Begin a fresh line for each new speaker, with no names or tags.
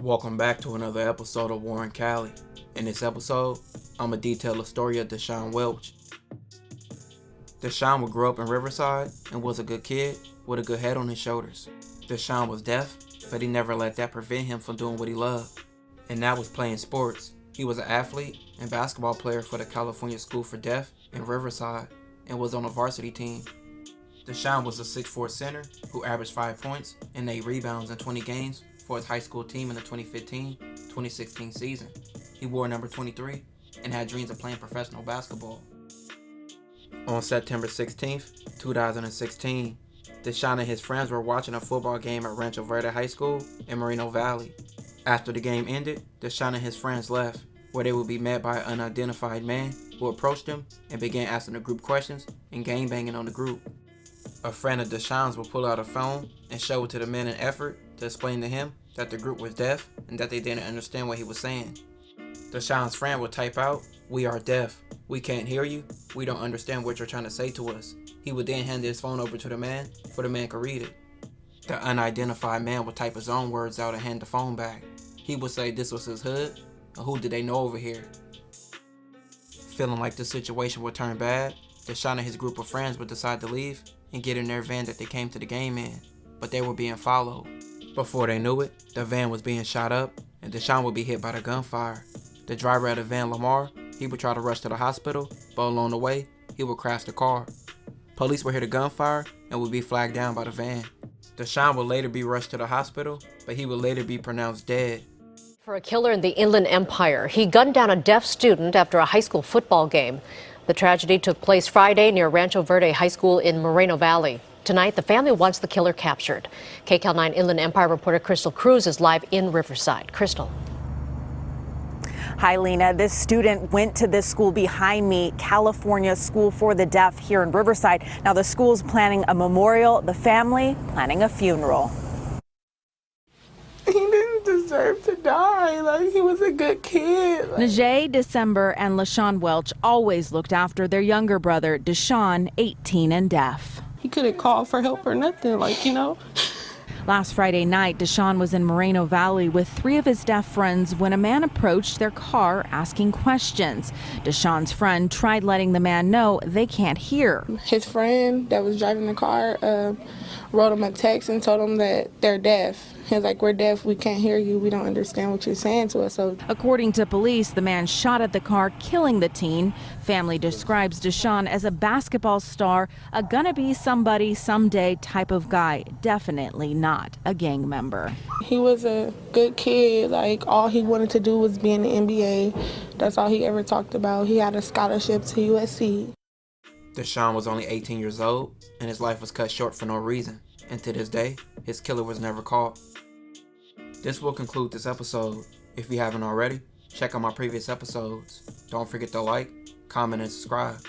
Welcome back to another episode of Warren Cali. In this episode, I'ma detail the story of Desean Welch. Desean grew up in Riverside and was a good kid with a good head on his shoulders. Desean was deaf, but he never let that prevent him from doing what he loved. And that was playing sports. He was an athlete and basketball player for the California School for Deaf in Riverside and was on a varsity team. Desean was a 6'4" center who averaged 5 points and 8 rebounds in 20 games for his high school team in the 2015-2016 season. He wore number 23 and had dreams of playing professional basketball. On September 16, 2016, Desean and his friends were watching a football game at Rancho Verde High School in Moreno Valley. After the game ended, Desean and his friends left, where they would be met by an unidentified man who approached them and began asking the group questions and gangbanging on the group. A friend of Desean's would pull out a phone and show it to the men in an effort to explain to him that the group was deaf and that they didn't understand what he was saying. Desean's friend would type out, "We are deaf. We can't hear you. We don't understand what you're trying to say to us." He would then hand his phone over to the man for the man could read it. The unidentified man would type his own words out and hand the phone back. He would say this was his hood, or who did they know over here? Feeling like the situation would turn bad, Desean and his group of friends would decide to leave and get in their van that they came to the game in, but they were being followed. Before they knew it, the van was being shot up and Desean would be hit by the gunfire. The driver of the van, Lamar, he would try to rush to the hospital, but along the way, he would crash the car. Police would hear the gunfire and would be flagged down by the van. Desean would later be rushed to the hospital, but he would later be pronounced dead.
For a killer in the Inland Empire, he gunned down a deaf student after a high school football game. The tragedy took place Friday near Rancho Verde High School in Moreno Valley. Tonight, the family wants the killer captured. KCAL 9 Inland Empire reporter Crystal Cruz is live in Riverside. Crystal.
Hi, Lena. This student went to this school behind me, California School for the Deaf here in Riverside. Now, the school's planning a memorial, the family planning a funeral.
He didn't deserve to die. Like, he was a good kid.
Najee, December, and Desean Welch always looked after their younger brother, Desean, 18 and deaf.
He couldn't call for help or nothing,
Last Friday night, Desean was in Moreno Valley with 3 of his deaf friends when a man approached their car asking questions. Desean's friend tried letting the man know they can't hear.
His friend that was driving the car wrote him a text and told him that they're deaf. He was like, "We're deaf, we can't hear you, we don't understand what you're saying to us." So,
according to police, the man shot at the car, killing the teen. Family describes Desean as a basketball star, a gonna be somebody someday type of guy, definitely not a gang member.
he was a good kid. Like, all he wanted to do was be in the NBA. That's all he ever talked about. He had a scholarship to USC.
Desean was only 18 years old, and his life was cut short for no reason. And to this day, his killer was never caught. This will conclude this episode. If you haven't already, check out my previous episodes. Don't forget to like, comment, and subscribe.